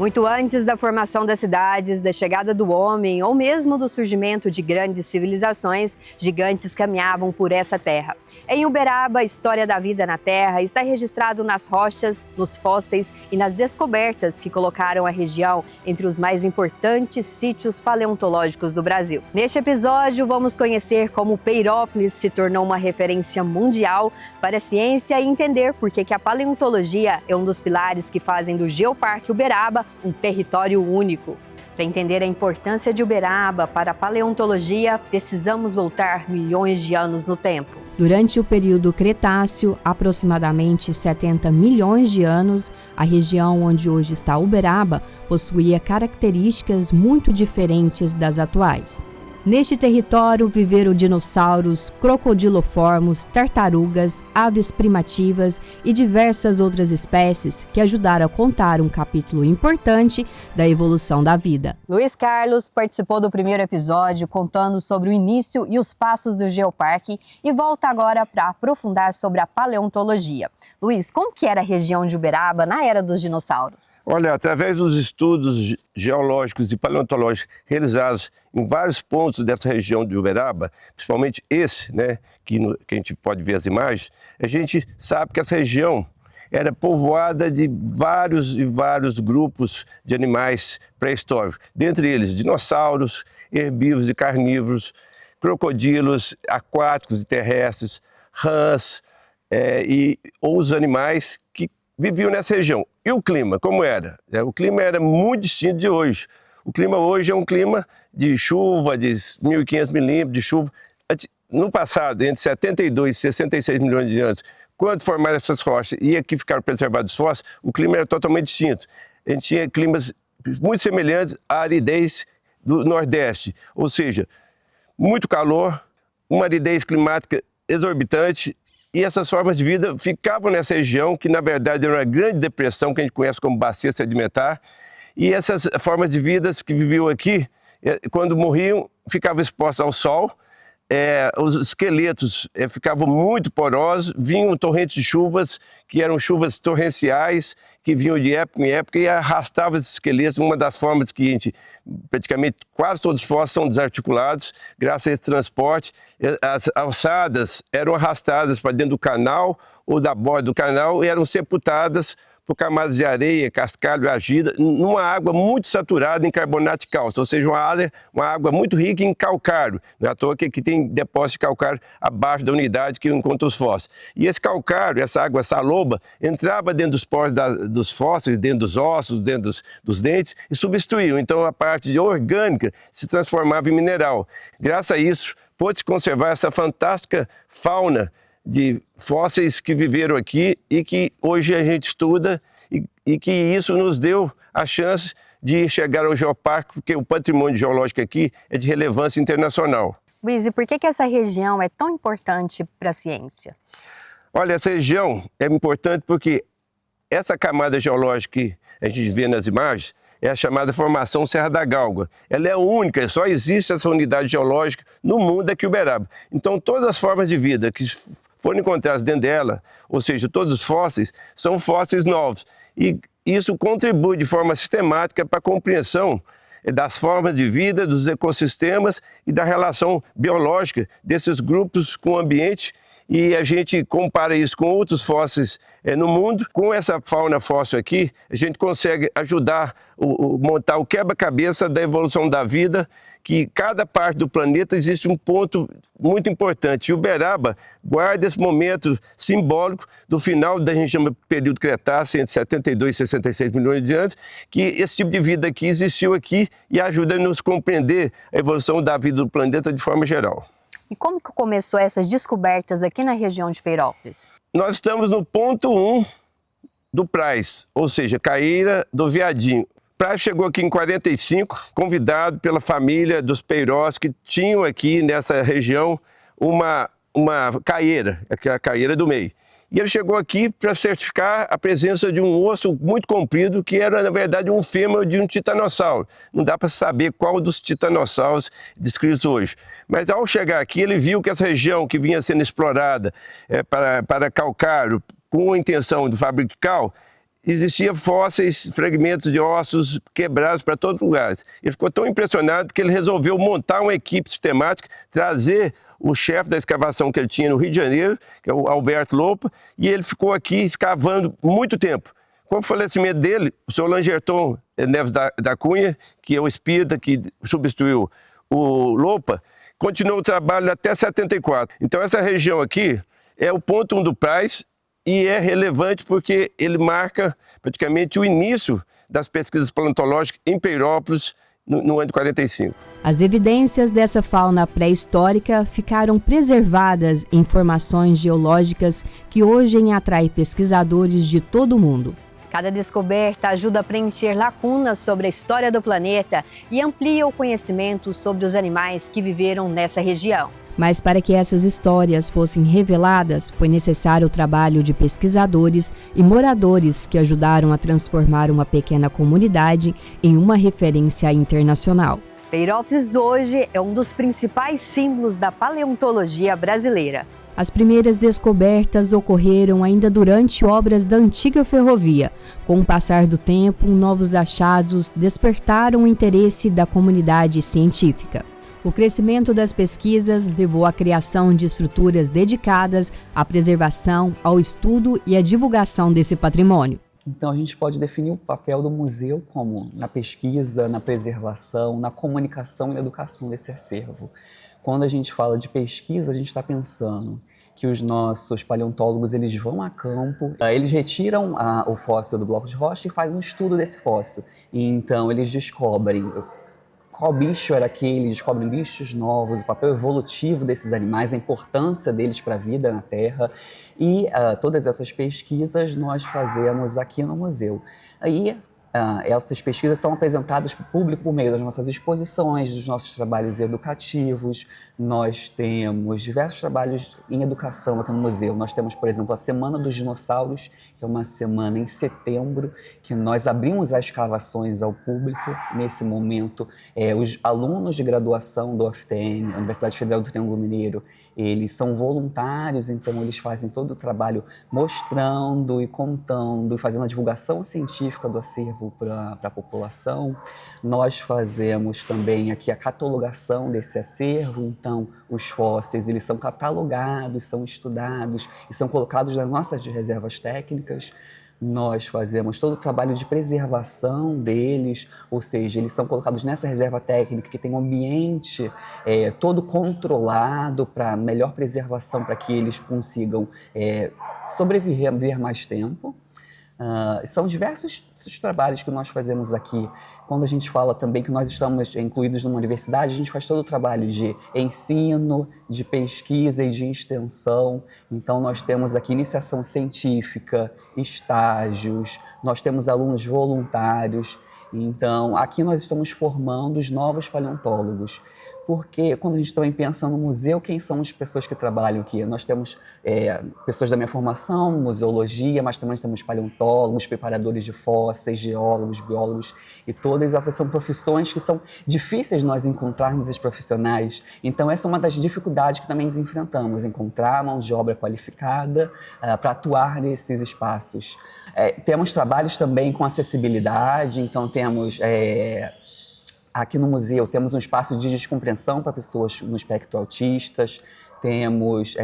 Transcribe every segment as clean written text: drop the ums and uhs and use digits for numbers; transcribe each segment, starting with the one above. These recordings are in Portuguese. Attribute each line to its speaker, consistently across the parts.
Speaker 1: Muito antes da formação das cidades, da chegada do homem ou mesmo do surgimento de grandes civilizações, gigantes caminhavam por essa terra. Em Uberaba, a história da vida na Terra está registrado nas rochas, nos fósseis e nas descobertas que colocaram a região entre os mais importantes sítios paleontológicos do Brasil. Neste episódio, vamos conhecer como Peirópolis se tornou uma referência mundial para a ciência e entender por que a paleontologia é um dos pilares que fazem do Geoparque Uberaba um território único. Para entender a importância de Uberaba para a paleontologia, precisamos voltar milhões de anos no tempo.
Speaker 2: Durante o período Cretáceo, aproximadamente 70 milhões de anos, a região onde hoje está Uberaba possuía características muito diferentes das atuais. Neste território viveram dinossauros, crocodiloformos, tartarugas, aves primativas e diversas outras espécies que ajudaram a contar um capítulo importante da evolução da vida.
Speaker 1: Luiz Carlos participou do primeiro episódio contando sobre o início e os passos do Geoparque e volta agora para aprofundar sobre a paleontologia. Luiz, como que era a região de Uberaba na era dos dinossauros?
Speaker 3: Olha, através dos estudos geológicos e paleontológicos realizados em vários pontos dessa região de Uberaba, principalmente esse, que a gente pode ver as imagens, a gente sabe que essa região era povoada de vários grupos de animais pré-históricos, dentre eles dinossauros, herbívoros e carnívoros, crocodilos aquáticos e terrestres, rãs e outros animais que viviam nessa região. E o clima, como era? O clima era muito distinto de hoje. O clima hoje é um clima de chuva, de 1.500 milímetros de chuva. No passado, entre 72 e 66 milhões de anos, quando formaram essas rochas e aqui ficaram preservados os fósseis, o clima era totalmente distinto. A gente tinha climas muito semelhantes à aridez do Nordeste, ou seja, muito calor, uma aridez climática exorbitante, e essas formas de vida ficavam nessa região, que na verdade era uma grande depressão, que a gente conhece como bacia sedimentar, e essas formas de vida que viviam aqui, quando morriam, ficavam expostos ao sol, os esqueletos ficavam muito porosos, vinham torrentes de chuvas, que eram chuvas torrenciais, que vinham de época em época e arrastavam esses esqueletos. Uma das formas que a gente, praticamente quase todos os fósseis são desarticulados, graças a esse transporte. As alçadas eram arrastadas para dentro do canal ou da borda do canal e eram sepultadas por camadas de areia, cascalho, argila, numa água muito saturada em carbonato de cálcio, ou seja, uma água muito rica em calcário. Não é à toa que aqui tem depósito de calcário abaixo da unidade que encontra os fósseis. E esse calcário, essa água saloba, entrava dentro dos poros dos fósseis, dentro dos ossos, dentro dos dentes e substituiu. Então a parte orgânica se transformava em mineral. Graças a isso, pôde-se conservar essa fantástica fauna de fósseis que viveram aqui e que hoje a gente estuda e que isso nos deu a chance de chegar ao Geoparque, porque o patrimônio geológico aqui é de relevância internacional.
Speaker 1: Luiz, e por que essa região é tão importante para a ciência?
Speaker 3: Olha, essa região é importante porque essa camada geológica que a gente vê nas imagens é a chamada Formação Serra da Galga. Ela é única, só existe essa unidade geológica no mundo aqui em Uberaba. Então todas as formas de vida que foram encontradas dentro dela, ou seja, todos os fósseis, são fósseis novos. E isso contribui de forma sistemática para a compreensão das formas de vida, dos ecossistemas e da relação biológica desses grupos com o ambiente. E a gente compara isso com outros fósseis no mundo. Com essa fauna fóssil aqui, a gente consegue ajudar montar o quebra-cabeça da evolução da vida, que cada parte do planeta existe um ponto muito importante. E Uberaba guarda esse momento simbólico do final da gente chama período Cretáceo, entre 72 e 66 milhões de anos, que esse tipo de vida aqui existiu aqui e ajuda a nos compreender a evolução da vida do planeta de forma geral.
Speaker 1: E como que começou essas descobertas aqui na região de Peirópolis?
Speaker 3: Nós estamos no ponto 1 do Praz, ou seja, Caíra do Viadinho. Praz chegou aqui em 45, convidado pela família dos Peirós, que tinham aqui nessa região uma caieira, que é a caieira do meio. E ele chegou aqui para certificar a presença de um osso muito comprido, que era, na verdade, um fêmur de um titanossauro. Não dá para saber qual dos titanossauros descritos hoje. Mas ao chegar aqui, ele viu que essa região que vinha sendo explorada para calcário, com a intenção de fabricar cal, existiam fósseis, fragmentos de ossos quebrados para todos os lugares. Ele ficou tão impressionado que ele resolveu montar uma equipe sistemática, trazer o chefe da escavação que ele tinha no Rio de Janeiro, que é o Alberto Lopa, e ele ficou aqui escavando muito tempo. Com o falecimento dele, o senhor Langerton Neves da Cunha, que é o espírita que substituiu o Lopa, continuou o trabalho até 74. Então essa região aqui é o ponto 1 do Praz e é relevante porque ele marca praticamente o início das pesquisas paleontológicas em Peirópolis no ano de 45.
Speaker 2: As evidências dessa fauna pré-histórica ficaram preservadas em formações geológicas que hoje atraem pesquisadores de todo o mundo.
Speaker 1: Cada descoberta ajuda a preencher lacunas sobre a história do planeta e amplia o conhecimento sobre os animais que viveram nessa região.
Speaker 2: Mas para que essas histórias fossem reveladas, foi necessário o trabalho de pesquisadores e moradores que ajudaram a transformar uma pequena comunidade em uma referência internacional.
Speaker 1: Peirópolis hoje é um dos principais símbolos da paleontologia brasileira.
Speaker 2: As primeiras descobertas ocorreram ainda durante obras da antiga ferrovia. Com o passar do tempo, novos achados despertaram o interesse da comunidade científica. O crescimento das pesquisas levou à criação de estruturas dedicadas à preservação, ao estudo e à divulgação desse patrimônio.
Speaker 4: Então a gente pode definir o papel do museu como na pesquisa, na preservação, na comunicação e na educação desse acervo. Quando a gente fala de pesquisa, a gente está pensando que os nossos paleontólogos eles vão a campo, eles retiram o fóssil do bloco de rocha e fazem um estudo desse fóssil. E então eles descobrem qual bicho era aquele, descobrem bichos novos, o papel evolutivo desses animais, a importância deles para a vida na Terra. E todas essas pesquisas nós fazemos aqui no museu. Aí, essas pesquisas são apresentadas para o público por meio das nossas exposições, dos nossos trabalhos educativos. Nós temos diversos trabalhos em educação aqui no museu. Nós temos, por exemplo, a Semana dos Dinossauros, que é uma semana em setembro, que nós abrimos as escavações ao público. Nesse momento, os alunos de graduação do UFTM, Universidade Federal do Triângulo Mineiro, eles são voluntários, então eles fazem todo o trabalho mostrando e contando, fazendo a divulgação científica do acervo para a população. Nós fazemos também aqui a catalogação desse acervo, então os fósseis eles são catalogados, são estudados e são colocados nas nossas reservas técnicas. Nós fazemos todo o trabalho de preservação deles, ou seja, eles são colocados nessa reserva técnica que tem um ambiente todo controlado para melhor preservação, para que eles consigam sobreviver mais tempo. São diversos os trabalhos que nós fazemos aqui. Quando a gente fala também que nós estamos incluídos numa universidade, a gente faz todo o trabalho de ensino, de pesquisa e de extensão. Então nós temos aqui iniciação científica, estágios, nós temos alunos voluntários. Então aqui nós estamos formando os novos paleontólogos. Porque quando a gente também pensa no museu, quem são as pessoas que trabalham aqui? Nós temos pessoas da minha formação, museologia, mas também temos paleontólogos, preparadores de fósseis, geólogos, biólogos, e todas essas são profissões que são difíceis de nós encontrarmos esses profissionais. Então essa é uma das dificuldades que também enfrentamos, encontrar mão de obra qualificada para atuar nesses espaços. Temos trabalhos também com acessibilidade, então temos... Aqui no museu temos um espaço de descompreensão para pessoas no espectro autistas, temos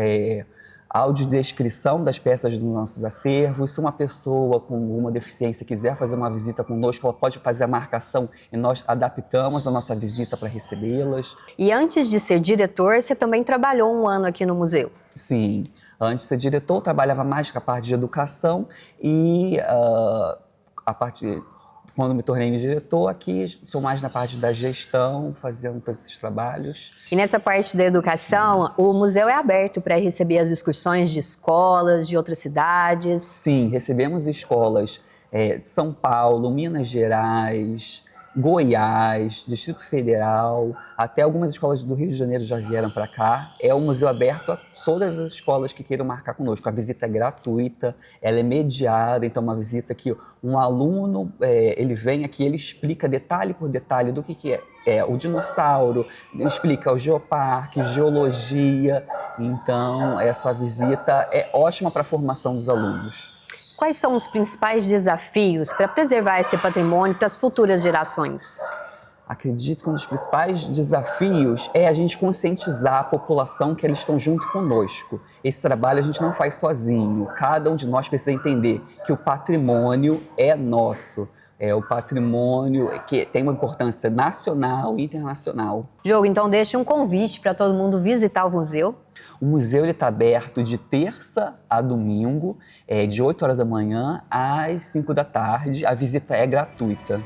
Speaker 4: audiodescrição das peças dos nossos acervos. Se uma pessoa com uma deficiência quiser fazer uma visita conosco, ela pode fazer a marcação e nós adaptamos a nossa visita para recebê-las.
Speaker 1: E antes de ser diretor, você também trabalhou um ano aqui no museu?
Speaker 4: Sim, antes de ser diretor, eu trabalhava mais com a parte de educação e a parte... Quando me tornei diretor, aqui estou mais na parte da gestão, fazendo todos esses trabalhos.
Speaker 1: E nessa parte da educação, o museu é aberto para receber as excursões de escolas, de outras cidades?
Speaker 4: Sim, recebemos escolas de São Paulo, Minas Gerais, Goiás, Distrito Federal, até algumas escolas do Rio de Janeiro já vieram para cá. É um museu aberto a todas as escolas que queiram marcar conosco. A visita é gratuita, ela é mediada, então uma visita que um aluno, ele vem aqui, ele explica detalhe por detalhe do que é o dinossauro, explica o geoparque, geologia. Então essa visita é ótima para a formação dos alunos.
Speaker 1: Quais são os principais desafios para preservar esse patrimônio para as futuras gerações?
Speaker 4: Acredito que um dos principais desafios é a gente conscientizar a população que eles estão junto conosco. Esse trabalho a gente não faz sozinho. Cada um de nós precisa entender que o patrimônio é nosso. É o patrimônio que tem uma importância nacional e internacional.
Speaker 1: Diogo, então deixe um convite para todo mundo visitar o museu.
Speaker 4: O museu está aberto de terça a domingo, de 8 horas da manhã às 5 da tarde. A visita é gratuita.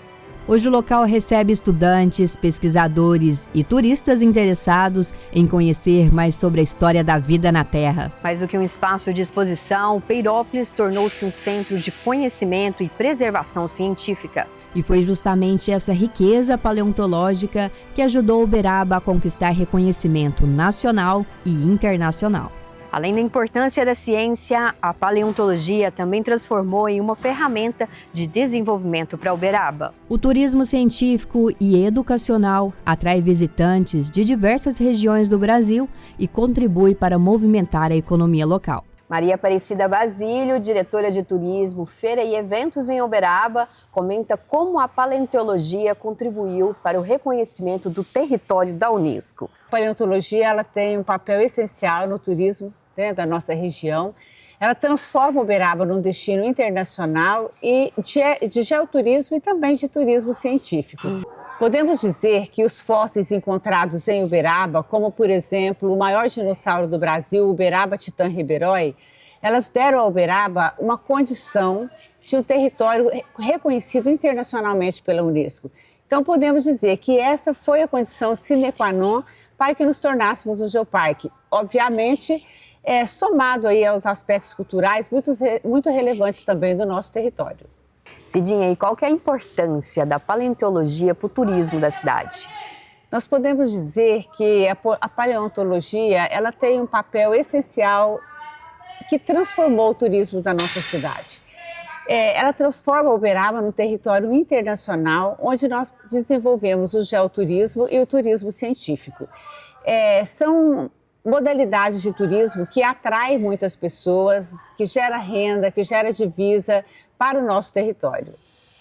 Speaker 2: Hoje o local recebe estudantes, pesquisadores e turistas interessados em conhecer mais sobre a história da vida na Terra.
Speaker 1: Mais do que um espaço de exposição, Peirópolis tornou-se um centro de conhecimento e preservação científica.
Speaker 2: E foi justamente essa riqueza paleontológica que ajudou Uberaba a conquistar reconhecimento nacional e internacional.
Speaker 1: Além da importância da ciência, a paleontologia também transformou em uma ferramenta de desenvolvimento para Uberaba.
Speaker 2: O turismo científico e educacional atrai visitantes de diversas regiões do Brasil e contribui para movimentar a economia local.
Speaker 1: Maria Aparecida Basílio, diretora de Turismo, Feira e Eventos em Uberaba, comenta como a paleontologia contribuiu para o reconhecimento do território da Unesco.
Speaker 5: A paleontologia ela tem um papel essencial no turismo, né, da nossa região. Ela transforma Uberaba num destino internacional e de geoturismo e também de turismo científico. Podemos dizer que os fósseis encontrados em Uberaba, como por exemplo o maior dinossauro do Brasil, Uberaba Titã Ribeiroi, elas deram a Uberaba uma condição de um território reconhecido internacionalmente pela Unesco. Então podemos dizer que essa foi a condição sine qua non para que nos tornássemos um geoparque. Obviamente, somado aí aos aspectos culturais muito relevantes também do nosso território.
Speaker 1: Cidinha, e qual que é a importância da paleontologia para o turismo da cidade?
Speaker 5: Nós podemos dizer que a paleontologia ela tem um papel essencial que transformou o turismo da nossa cidade. Ela transforma Uberaba num território internacional onde nós desenvolvemos o geoturismo e o turismo científico. São modalidades de turismo que atraem muitas pessoas, que gera renda, que gera divisa para o nosso território.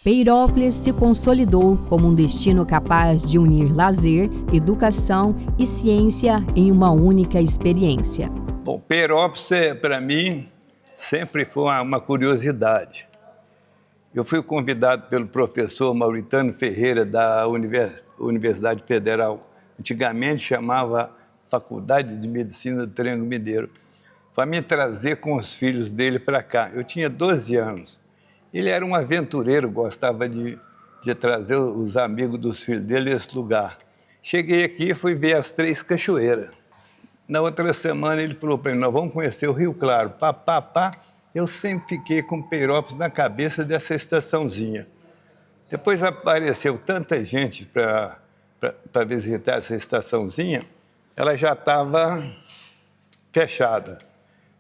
Speaker 2: Peirópolis se consolidou como um destino capaz de unir lazer, educação e ciência em uma única experiência.
Speaker 6: Bom, Peirópolis, para mim, sempre foi uma curiosidade. Eu fui convidado pelo professor Mauritano Ferreira, da Universidade Federal, antigamente chamava Faculdade de Medicina do Triângulo Mineiro, para me trazer com os filhos dele para cá. Eu tinha 12 anos. Ele era um aventureiro, gostava de trazer os amigos dos filhos dele a esse lugar. Cheguei aqui e fui ver as 3 cachoeiras. Na outra semana ele falou para mim, nós vamos conhecer o Rio Claro. Pá. Eu sempre fiquei com Peirópolis na cabeça dessa estaçãozinha. Depois apareceu tanta gente para visitar essa estaçãozinha, ela já estava fechada.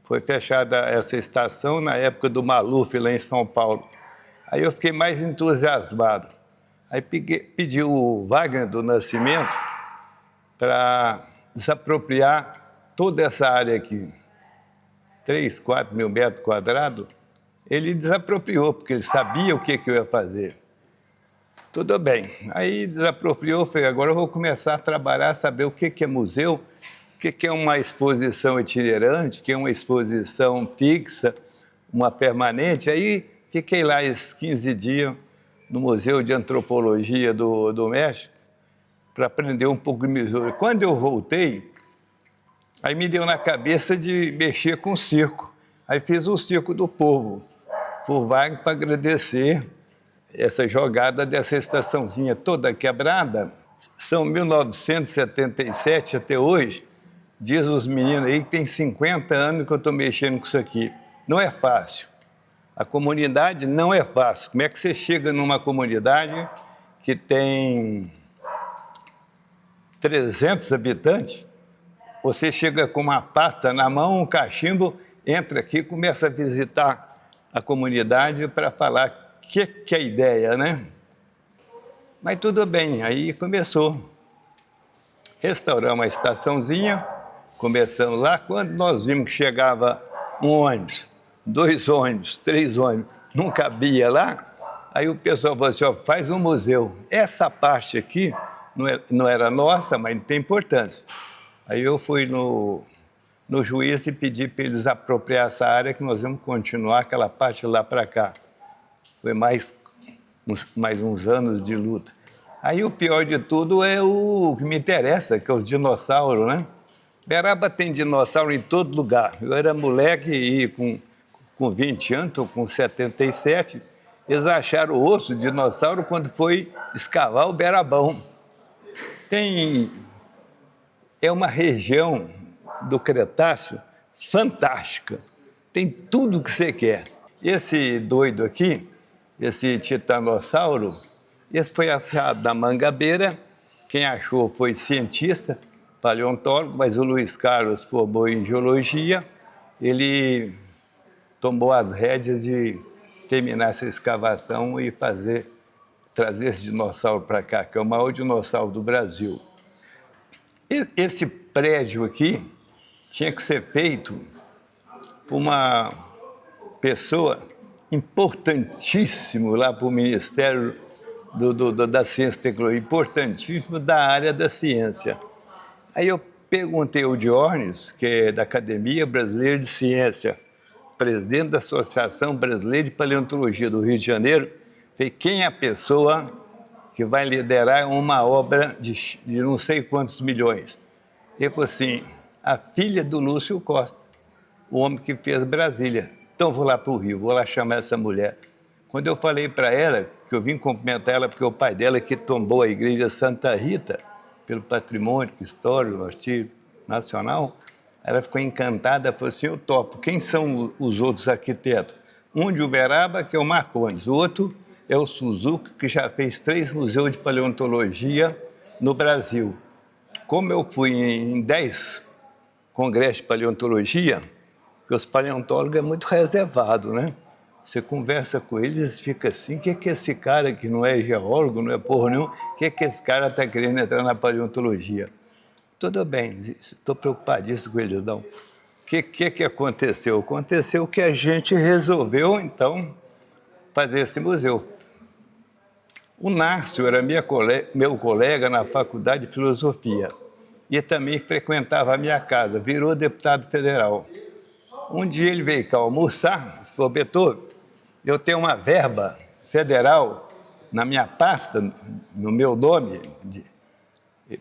Speaker 6: Foi fechada essa estação na época do Maluf, lá em São Paulo. Aí eu fiquei mais entusiasmado. Aí pedi o Wagner do Nascimento para desapropriar toda essa área aqui, 3, 4 mil metros quadrados. Ele desapropriou, porque ele sabia o que eu ia fazer. Tudo bem. Aí desapropriou, falei, agora eu vou começar a trabalhar, saber o que é museu, o que é uma exposição itinerante, o que é uma exposição fixa, uma permanente. Aí fiquei lá esses 15 dias no Museu de Antropologia do México para aprender um pouco de museu. Quando eu voltei, aí me deu na cabeça de mexer com o circo. Aí fiz o Circo do Povo, por Wagner, para agradecer essa jogada dessa estaçãozinha toda quebrada. São 1977 até hoje, diz os meninos aí que tem 50 anos que eu estou mexendo com isso aqui. Não é fácil. A comunidade não é fácil. Como é que você chega numa comunidade que tem 300 habitantes, você chega com uma pasta na mão, um cachimbo, entra aqui, começa a visitar a comunidade para falar o que é a ideia, né? Mas tudo bem, aí começou. Restauramos a estaçãozinha, começamos lá. Quando nós vimos que chegava um ônibus 2 ônibus, 3 ônibus, não cabia lá. Aí o pessoal falou assim, ó, faz um museu. Essa parte aqui não era nossa, mas não tem importância. Aí eu fui no juiz e pedi para eles apropriar essa área, que nós vamos continuar aquela parte lá para cá. Foi mais uns anos de luta. Aí o pior de tudo é o que me interessa, que é os dinossauros, né? Uberaba tem dinossauro em todo lugar. Eu era moleque e com 20 anos, estou com 77, eles acharam o osso de dinossauro quando foi escavar o Uberabão. É uma região do Cretáceo fantástica. Tem tudo o que você quer. Esse doido aqui, esse titanossauro, esse foi achado na Mangabeira. Quem achou foi cientista, paleontólogo, mas o Luiz Carlos formou em geologia. Ele tomou as rédeas de terminar essa escavação e trazer esse dinossauro para cá, que é o maior dinossauro do Brasil. Esse prédio aqui tinha que ser feito por uma pessoa importantíssima lá para o Ministério da Ciência e Tecnologia, importantíssimo da área da ciência. Aí eu perguntei ao Diógenes, que é da Academia Brasileira de Ciência, presidente da Associação Brasileira de Paleontologia do Rio de Janeiro, falei, quem é a pessoa que vai liderar uma obra de não sei quantos milhões? Ele falou assim, a filha do Lúcio Costa, o homem que fez Brasília. Então vou lá para o Rio, vou lá chamar essa mulher. Quando eu falei para ela, que eu vim cumprimentar ela, porque o pai dela que tombou a igreja Santa Rita, pelo patrimônio histórico, artigo nacional, ela ficou encantada, falou assim, eu topo. Quem são os outros arquitetos? Um de Uberaba, que é o Marcondes, o outro é o Suzuki, que já fez 3 museus de paleontologia no Brasil. Como eu fui em 10 congressos de paleontologia, porque os paleontólogos é muito reservado, né? Você conversa com eles e fica assim, o que é que esse cara que não é geólogo, não é porra nenhuma, o que é que esse cara está querendo entrar na paleontologia? Tudo bem, estou preocupadíssimo com eles, não. O que aconteceu? Aconteceu que a gente resolveu, então, fazer esse museu. O Nárcio era meu colega na Faculdade de Filosofia e também frequentava a minha casa, virou deputado federal. Um dia ele veio cá almoçar, falou, Beethoven, eu tenho uma verba federal na minha pasta, no meu nome,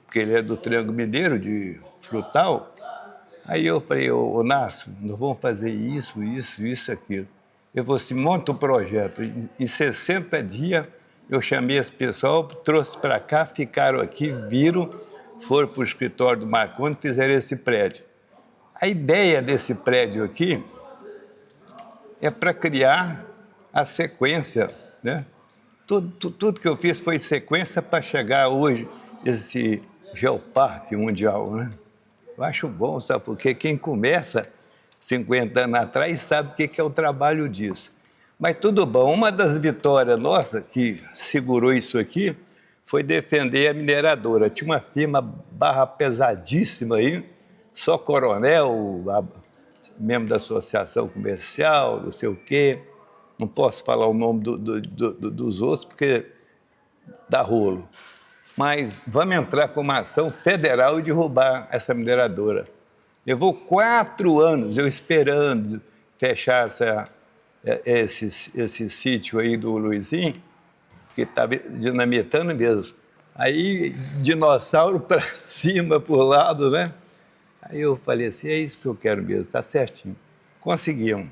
Speaker 6: porque ele é do Triângulo Mineiro, de Frutal. Aí eu falei, ô Nárcio, nós vamos fazer isso, aquilo. Eu falei assim, monta um projeto. Em 60 dias, eu chamei esse pessoal, trouxe para cá, ficaram aqui, viram, foram para o escritório do Marcondes e fizeram esse prédio. A ideia desse prédio aqui é para criar a sequência, né? Tudo que eu fiz foi sequência para chegar hoje, esse Geoparque Mundial, né? Eu acho bom, sabe? Porque quem começa 50 anos atrás sabe o que é o trabalho disso. Mas tudo bom, uma das vitórias nossas que segurou isso aqui foi defender a mineradora. Tinha uma firma barra pesadíssima aí, só coronel, membro da associação comercial, não sei o quê. Não posso falar o nome dos outros porque dá rolo. Mas vamos entrar com uma ação federal e derrubar essa mineradora. Levou 4 anos eu esperando fechar esse sítio aí do Luizinho, que estava dinamitando mesmo. Aí, dinossauro para cima, para o lado, né? Aí eu falei assim, é isso que eu quero mesmo, está certinho. Conseguimos.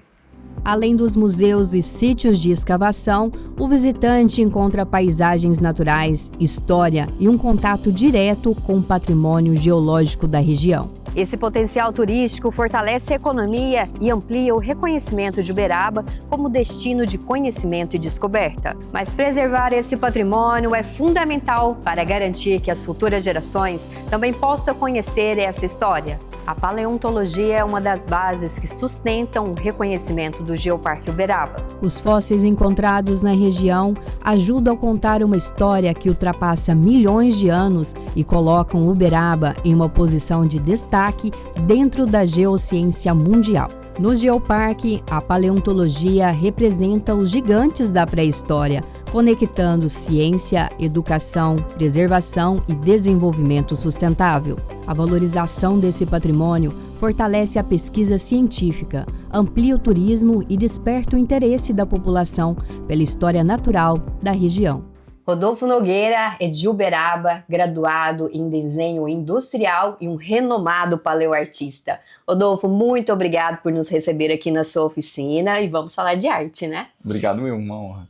Speaker 2: Além dos museus e sítios de escavação, o visitante encontra paisagens naturais, história e um contato direto com o patrimônio geológico da região.
Speaker 1: Esse potencial turístico fortalece a economia e amplia o reconhecimento de Uberaba como destino de conhecimento e descoberta. Mas preservar esse patrimônio é fundamental para garantir que as futuras gerações também possam conhecer essa história. A paleontologia é uma das bases que sustentam o reconhecimento do Geoparque Uberaba.
Speaker 2: Os fósseis encontrados na região ajudam a contar uma história que ultrapassa milhões de anos e colocam Uberaba em uma posição de destaque dentro da geociência mundial. No Geoparque, a paleontologia representa os gigantes da pré-história, conectando ciência, educação, preservação e desenvolvimento sustentável. A valorização desse patrimônio fortalece a pesquisa científica, amplia o turismo e desperta o interesse da população pela história natural da região.
Speaker 1: Rodolfo Nogueira é de Uberaba, graduado em desenho industrial e um renomado paleoartista. Rodolfo, muito obrigado por nos receber aqui na sua oficina e vamos falar de arte, né?
Speaker 7: Obrigado, uma honra.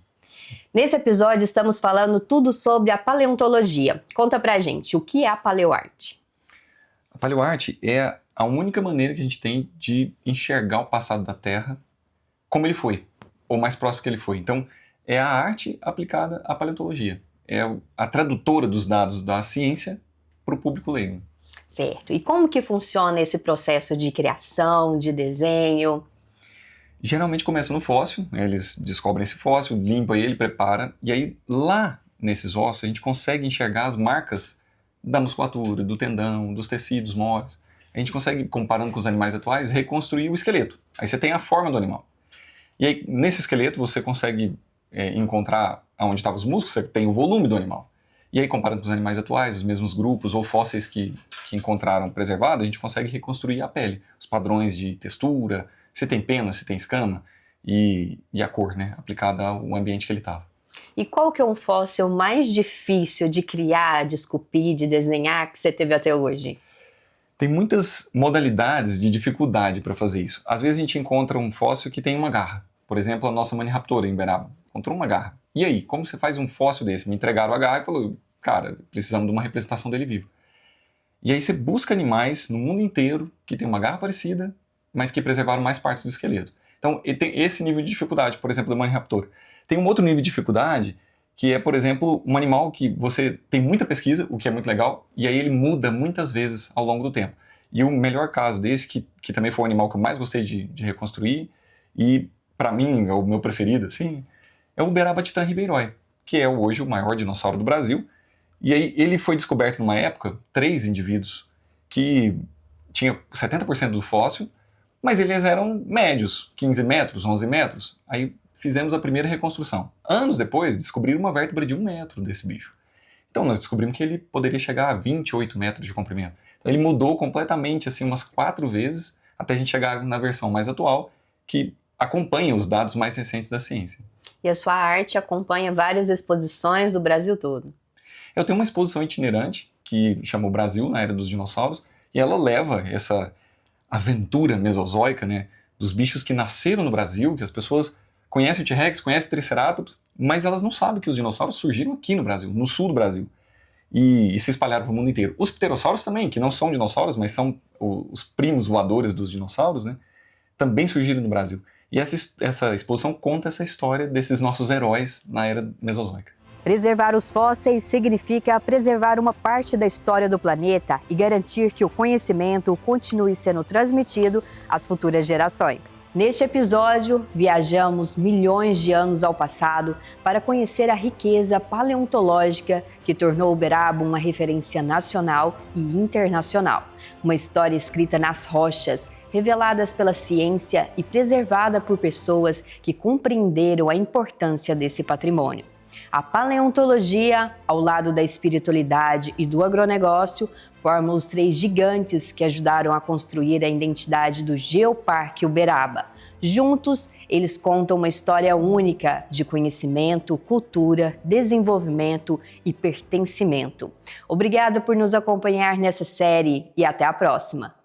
Speaker 1: Nesse episódio estamos falando tudo sobre a paleontologia. Conta pra gente, o que é a paleoarte?
Speaker 7: A paleoarte é a única maneira que a gente tem de enxergar o passado da Terra como ele foi, ou mais próximo que ele foi. Então, é a arte aplicada à paleontologia. É a tradutora dos dados da ciência para o público leigo.
Speaker 1: Certo. E como que funciona esse processo de criação, de desenho?
Speaker 7: Geralmente começa no fóssil, né? Eles descobrem esse fóssil, limpam ele, prepara, e aí lá nesses ossos a gente consegue enxergar as marcas da musculatura, do tendão, dos tecidos moles. A gente consegue, comparando com os animais atuais, reconstruir o esqueleto. Aí você tem a forma do animal. E aí nesse esqueleto você consegue encontrar onde estavam os músculos, você tem o volume do animal. E aí, comparando com os animais atuais, os mesmos grupos ou fósseis que encontraram preservados, a gente consegue reconstruir a pele, os padrões de textura, se tem pena, se tem escama, e a cor, né, aplicada ao ambiente que ele estava.
Speaker 1: E qual que é um fóssil mais difícil de criar, de esculpir, de desenhar que você teve até hoje?
Speaker 7: Tem muitas modalidades de dificuldade para fazer isso. Às vezes a gente encontra um fóssil que tem uma garra. Por exemplo, a nossa Maniraptora em Uberaba encontrou uma garra. E aí, como você faz um fóssil desse? Me entregaram a garra e falou, cara, precisamos de uma representação dele vivo. E aí você busca animais no mundo inteiro que tem uma garra parecida, mas que preservaram mais partes do esqueleto. Então, tem esse nível de dificuldade, por exemplo, do Maniraptor. Tem um outro nível de dificuldade, que é, por exemplo, um animal que você tem muita pesquisa, o que é muito legal, e aí ele muda muitas vezes ao longo do tempo. E o melhor caso desse, que também foi o animal que eu mais gostei de reconstruir, e para mim é o meu preferido, assim, é o Uberaba Titã Ribeiroi, que é hoje o maior dinossauro do Brasil. E aí ele foi descoberto numa época, 3 indivíduos, que tinham 70% do fóssil, mas eles eram médios, 15 metros, 11 metros. Aí fizemos a primeira reconstrução. Anos depois, descobriram uma vértebra de 1 metro desse bicho. Então nós descobrimos que ele poderia chegar a 28 metros de comprimento. Então, ele mudou completamente, assim, umas 4 vezes, até a gente chegar na versão mais atual, que acompanha os dados mais recentes da ciência.
Speaker 1: E a sua arte acompanha várias exposições do Brasil todo.
Speaker 7: Eu tenho uma exposição itinerante, que chamou Brasil, na Era dos Dinossauros, e ela leva essa aventura mesozoica, né, dos bichos que nasceram no Brasil, que as pessoas conhecem o T-Rex, conhecem o Triceratops, mas elas não sabem que os dinossauros surgiram aqui no Brasil, no sul do Brasil, e se espalharam para o mundo inteiro. Os pterossauros também, que não são dinossauros, mas são os primos voadores dos dinossauros, né, também surgiram no Brasil. E essa exposição conta essa história desses nossos heróis na Era Mesozoica.
Speaker 1: Preservar os fósseis significa preservar uma parte da história do planeta e garantir que o conhecimento continue sendo transmitido às futuras gerações. Neste episódio, viajamos milhões de anos ao passado para conhecer a riqueza paleontológica que tornou Uberaba uma referência nacional e internacional. Uma história escrita nas rochas, reveladas pela ciência e preservada por pessoas que compreenderam a importância desse patrimônio. A paleontologia, ao lado da espiritualidade e do agronegócio, formam os 3 gigantes que ajudaram a construir a identidade do Geoparque Uberaba. Juntos, eles contam uma história única de conhecimento, cultura, desenvolvimento e pertencimento. Obrigada por nos acompanhar nessa série e até a próxima!